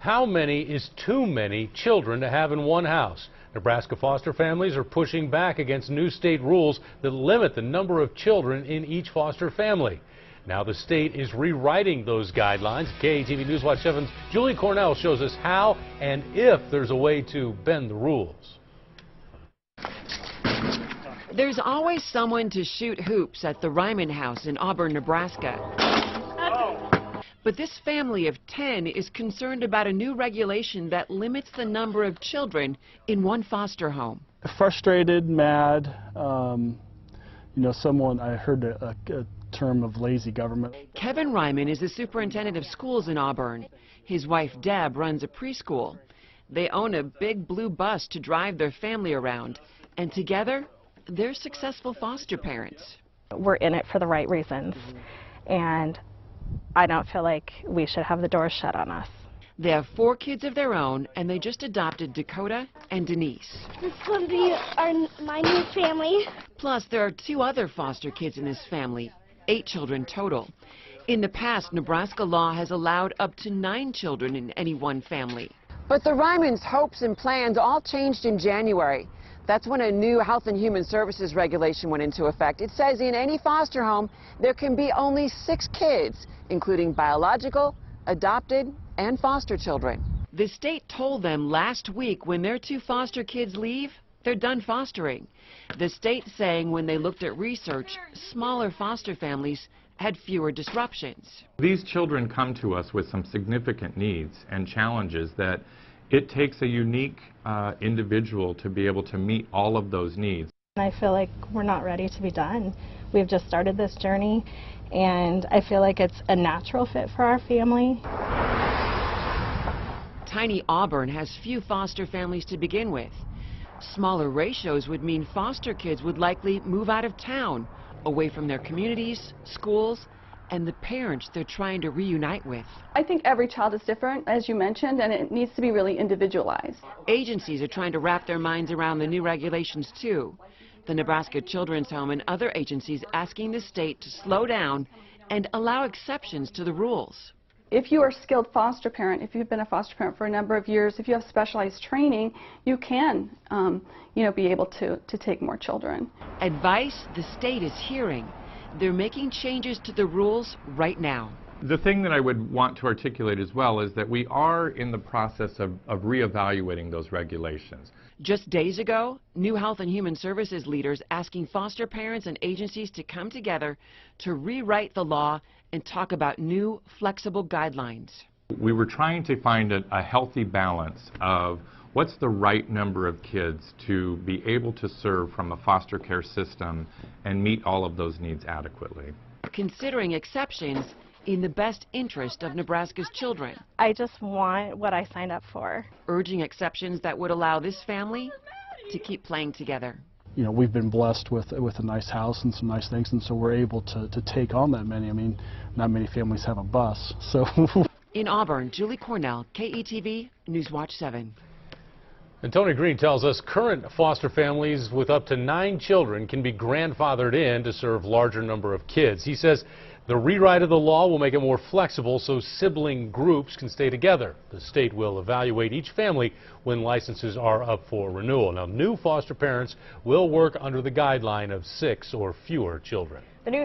How many is too many children to have in one house? Nebraska foster families are pushing back against new state rules that limit the number of children in each foster family. Now the state is rewriting those guidelines. KETV Newswatch 7's Julie Cornell shows us how and if there's a way to bend the rules. There's always someone to shoot hoops at the Ryman House in Auburn, Nebraska. But this family of 10 is concerned about a new regulation that limits the number of children in one foster home. Frustrated, mad, someone, I heard a term of lazy government. Kevin Ryman is the superintendent of schools in Auburn. His wife Deb runs a preschool. They own a big blue bus to drive their family around, and together they're successful foster parents. We're in it for the right reasons, and I don't feel like we should have the doors shut on us. They have 4 kids of their own, and they just adopted Dakota and Denise. This will be my new family. Plus, there are 2 other foster kids in this family, 8 children total. In the past, Nebraska law has allowed up to 9 children in any one family. But the Rymans' hopes and plans all changed in January. That's when a new Health and Human Services regulation went into effect. It says in any foster home, there can be only 6 kids, including biological, adopted, and foster children. The state told them last week when their 2 foster kids leave, they're done fostering. The state saying when they looked at research, smaller foster families had fewer disruptions. These children come to us with some significant needs and challenges that it takes a unique individual to be able to meet all of those needs. I feel like we're not ready to be done. We've just started this journey, and I feel like it's a natural fit for our family. Tiny Auburn has few foster families to begin with. Smaller ratios would mean foster kids would likely move out of town, away from their communities, schools, and the parents they're trying to reunite with. I think every child is different, as you mentioned, and it needs to be really individualized. Agencies are trying to wrap their minds around the new regulations too. The Nebraska Children's Home and other agencies asking the state to slow down and allow exceptions to the rules. If you are a skilled foster parent, if you've been a foster parent for a number of years, if you have specialized training, you can be able to take more children. Advice the state is hearing. They're making changes to the rules right now. The thing that I would want to articulate as well is that we are in the process of reevaluating those regulations. Just days ago, new Health and Human Services leaders asking foster parents and agencies to come together to rewrite the law and talk about new, flexible guidelines. We were trying to find a healthy balance of what's the right number of kids to be able to serve from a foster care system and meet all of those needs adequately. Considering exceptions in the best interest of Nebraska's children. I just want what I signed up for. Urging exceptions that would allow this family to keep playing together. We've been blessed with a nice house and some nice things, and so we're able to take on that many. I mean, not many families have a bus, so. In Auburn, Julie Cornell, KETV Newswatch 7. And Tony Green tells us current foster families with up to 9 children can be grandfathered in to serve larger number of kids. He says the rewrite of the law will make it more flexible so sibling groups can stay together. The state will evaluate each family when licenses are up for renewal. Now, new foster parents will work under the guideline of 6 or fewer children. The new